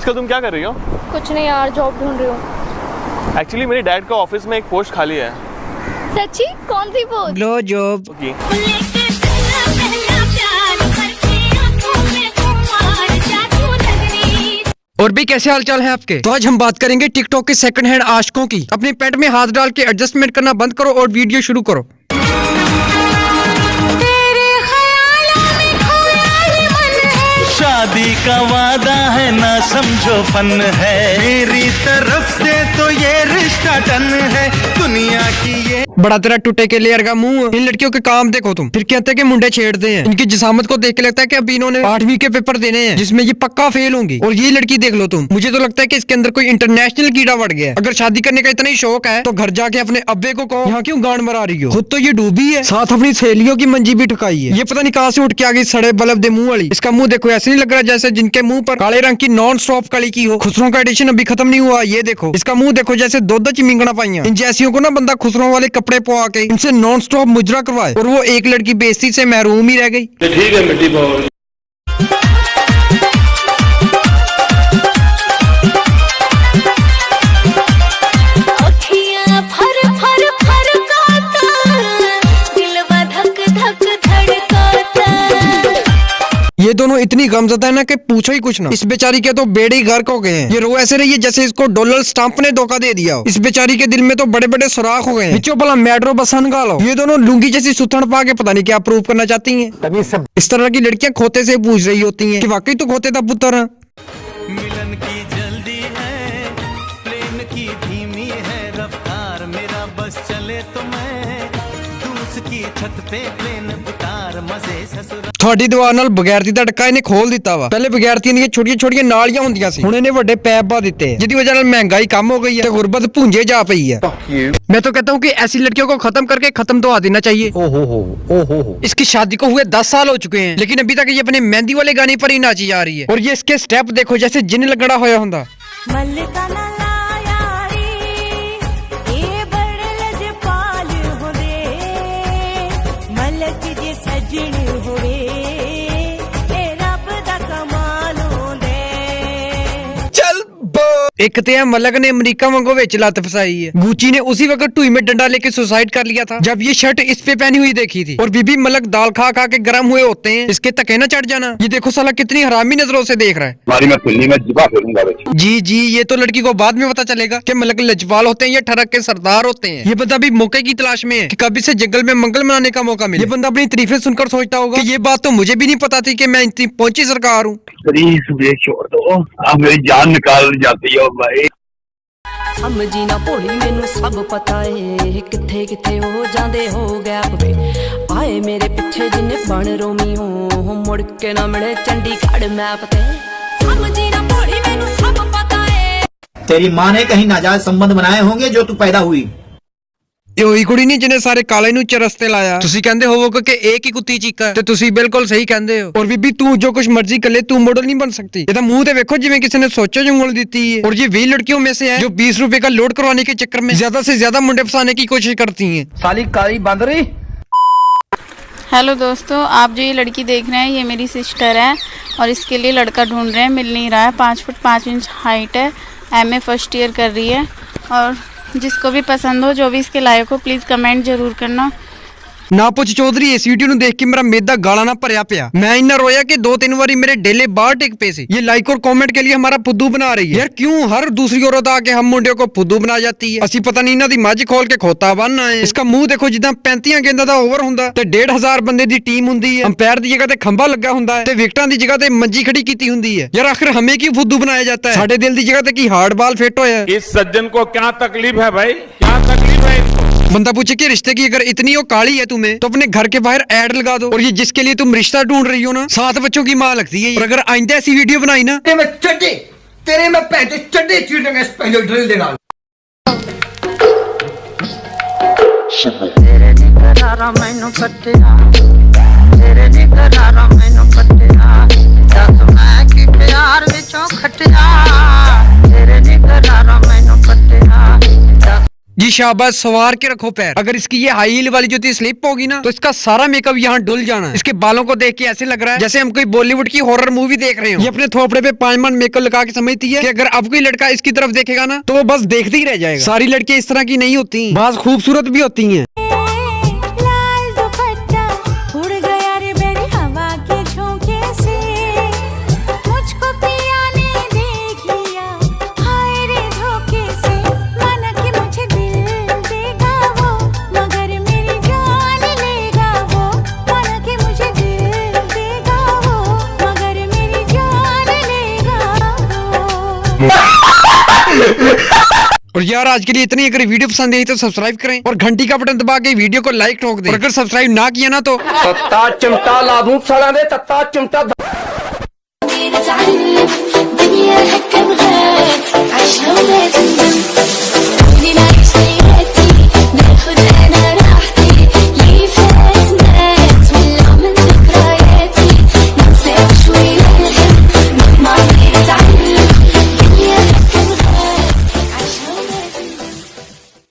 आजकल तुम क्या कर रही हो? कुछ नहीं यार, जॉब ढूंढ रही हूँ। एक्चुअली मेरे डैड का ऑफिस में एक पोस्ट खाली है। सच्ची? कौन सी पोस्ट? लो जॉब। ओके। और भी कैसे हालचाल है आपके? तो आज हम बात करेंगे टिकटॉक के सेकंड हैंड आशिकों की। अपने पेट में हाथ डाल के एडजस्टमेंट करना बंद करो और वीडियो शुरू करो। शादी का वादा है ना समझो फन है, मेरी तरफ से तो ये रिश्ता डन है, दुनिया की ये बड़ा तेरा टूटे के लेयर का मुंह। इन लड़कियों के काम देखो तुम, फिर कहते हैं कि मुंडे छेड़ते हैं। इनकी जिसामत को देख के लगता है कि अभी इन्होंने 8वीं के पेपर देने हैं जिसमें ये पक्का फेल होंगी। और ये लड़की देख लो तुम, मुझे तो लगता है कि इसके अंदर कोई इंटरनेशनल कीड़ा बढ़ गया है। अगर शादी करने का इतना ही शौक है तो घर जाके अपने अब्बे को कहो यहाँ क्यों गांड मरा रही हो। खुद तो ये डूबी है, साथ अपनी सहेलियों की मंजी भी ठुकाई है। ये पता नहीं कहाँ से उठ के आ गई सड़े बल्ब दे मुंह वाली। इसका मुंह देखो, ऐसे नहीं लग रहा जैसे जिनके मुंह पर काले रंग की नॉन स्टॉप कली की हो। खुसरों का एडिशन अभी खत्म नहीं हुआ। ये देखो, इसका मुंह देखो जैसे दो चिमिंगना पाइया। इन जैसियों को ना बंदा खुसरों वाले कपड़े पवा के इनसे नॉन स्टॉप मुजरा करवाए, और वो एक लड़की बेइज्जती से महरूम ही रह गई। ठीक है मिट्टी पाओ। ये दोनों इतनी गमज़दा है ना कि पूछो ही कुछ ना। इस बेचारी के तो बेड़े ही गर्क हो गए हैं। ये रो ऐसे रही है जैसे इसको डोनाल्ड ट्रंप ने धोखा दे दिया हो। इस बेचारी के दिल में तो बड़े बड़े सुराख हो गए हैं। भला मेट्रो बस निकालो। ये दोनों लुंगी जैसी सुथड़ पा के पता नहीं क्या प्रूव करना चाहती हैं। इस तरह की लड़कियां खोते से पूछ रही होती हैं कि वाकई तो खोते था पुत्र। मिलन की जल्दी है, प्रेम की धीमी है रफ्तार, मेरा बस चले तो मैं दूस की छत पे प्लेन उतार, मजे ससुर ਤੁਹਾਡੀ ਦੁਆ ਨਾਲ ਬਗੈਰਤੀ ਦਾ ਡੱਕਾ ਇਹਨੇ ਖੋਲ ਦਿੱਤਾ ਵਾ। ਪਹਿਲੇ ਬਗੈਰਤੀਆਂ ਦੀਆਂ ਛੋਟੀਆਂ ਨਾਲੀਆਂ ਹੁੰਦੀਆਂ ਸੀ, ਹੁਣ ਇਹਨੇ ਵੱਡੇ ਪੈਪ ਪਾ ਦਿੱਤੇ ਜਿਹਦੀ ਵਜ੍ਹਾ ਨਾਲ ਮਹਿੰਗਾਈ कम हो गई है, गुर्बत भूंजे जा पई है। मैं तो कहता हूँ कि ऐसी लड़कियों को खत्म करके खत्म तो आ देना चाहिए। ओहो। इसकी शादी को हुए 10 साल हो चुके हैं, लेकिन अभी तक ये अपने मेहंदी वाले गाने पर ही नाची जा रही है। और ये इसके स्टेप देखो जैसे जिन लगड़ा होया हुंदा। एक तो मलक ने अमेरिका वांगू विच लत फसाई है। गुची ने उसी वक्त टुई में डंडा लेके सुसाइड कर लिया था जब ये शर्ट इस पे पहनी हुई देखी थी। और बीबी मलक दाल खा खा के गर्म हुए होते हैं, इसके तके न चढ़ जाना। ये देखो साला कितनी हरामी नजरों से देख रहा है। जी ये तो लड़की को बाद में पता चलेगा कि मलक लजपाल होते हैं या ठरक के सरदार होते हैं। ये बंदा भी मौके की तलाश में है कि कभी से जंगल में मंगल मनाने का मौका मिले। ये बंदा अपनी तारीफें सुनकर सोचता होगा कि ये बात तो मुझे भी नहीं पता थी कि मैं इतनी पहुंची सरकार हूँ। छोड़ दो, आप मेरी जान निकाल जाती हो भाई। समझी ना भोली मैनू सब पता है, किथे किथे हो जांदे हो गैप वे, आए मेरे पीछे जिन्ने बन रोमी हो, मुड़ के ना मिले चंडीगढ़ मैप ते। समझी ना भोली मैनू सब पता है। तेरी माँ ने कहीं नाजायज संबंध बनाए होंगे जो तू पैदा हुई। ਉਹੀ ਕੁੜੀ ਨਹੀਂ ਜਿਹਨੇ ਸਾਰੇ ਕਾਲੇ ਨੂੰ ਚਰਸਤੇ ਲਾਇਆ। ਤੁਸੀਂ ਕਹਿੰਦੇ ਹੋਵੋਗੇ ਕਿ ਇੱਕ ਹੀ ਕੁੱਤੀ ਚੀਕਾ ਤੇ ਤੁਸੀਂ ਬਿਲਕੁਲ ਸਹੀ ਕਹਿੰਦੇ ਹੋ। और बीबी तू जो कुछ मर्जी कर ले, तू मॉडल नहीं बन सकती। ये तो मुंह ते देखो जिवें किसी ने सोचो जो उंगल दी है। और ये 20 लड़कियों में से है जो 20 रुपए का लोड करवाने के चक्कर में ज्यादा से ज्यादा मुंडे फंसाने की कोशिश करती हैं। साली काली बांदरी। हेलो दोस्तों, आप जो ये लड़की देख रहे हैं ये मेरी सिस्टर है और इसके लिए लड़का ढूंढ रहे हैं, मिल नहीं रहा है। 5 फुट 5 इंच हाइट है, MA फर्स्ट ईयर कर रही है। और जिसको भी पसंद हो, जो भी इसके लायक हो, प्लीज कमेंट जरूर करना। ना पुछ चौधरी, इस वीडियो ਨੂੰ ਦੇਖ ਕੇ मेरा मेदा गाला ना भरया पिया। मैं इन्ना रोया कि 2-3 बारी मेरे डेले बाहर टिक पे से। ये लाइक और कमेंट के लिए हमारा फुद्दू बना रही है। यार क्यों हर दूसरी औरत आके हम मुंडे को फुद्दू बना जाती है। ਅਸੀਂ पता नहीं इन्हां दी मੱਝ खोल के खोता बनना है। इसका मुंह देखो जिदा 35 गेंदा दा ओवर हुंदा ते 1,500 बंदे दी टीम हुंदी है। अंपायर दी जगह ते खंभा लगा हुंदा है ते विकेटां दी जगह ते मंजी खड़ी कीती हुंदी है। यार आखिर हमें क्यों फुद्दू बनाया जाता है? साडे दिल दी जगह ते की हार्ड बॉल फिट होया है। इस सज्जन को क्या तकलीफ है भाई, क्या तकलीफ है इनको? बंदा पूछे कि रिश्ते की अगर इतनी हो काली है तुम्हें तो अपने घर के बाहर ऐड लगा दो। और ये जिसके लिए तुम रिश्ता ढूंढ रही हो ना, 7 बच्चों की माँ लगती है। और अगर आइंदा ऐसी वीडियो बनाई ना तेरे में पैसे चड्डे चीटेंगे पहले ड्रिल देना। तेरे निकरारा मैनू पट्टिया, तेरे निकरारा मैनू पट्टिया, दस मैं कि प्यार विचों खटिया, तेरे निकरारा मैनू पट्टिया। जी शाबाश, सवार के रखो पैर। अगर इसकी ये हाई हील वाली जूती स्लिप होगी ना तो इसका सारा मेकअप यहाँ डुल जाना है। इसके बालों को देख के ऐसे लग रहा है जैसे हम कोई बॉलीवुड की हॉरर मूवी देख रहे हो। ये अपने थोपड़े पे 5 मिनट मेकअप लगा के समझती है कि अगर अब कोई लड़का इसकी तरफ देखेगा ना तो वो बस देखते ही रह जाएगा। सारी लड़कियां इस तरह की नहीं होती, बात खूबसूरत भी होती है। और यार आज के लिए इतनी, अगर वीडियो पसंद आई तो सब्सक्राइब करें और घंटी का बटन दबा के वीडियो को लाइक ठोक दें। और अगर सब्सक्राइब ना किया ना तो तत्ता चिमटा ला दूं साला दे, तत्ता चिमटा।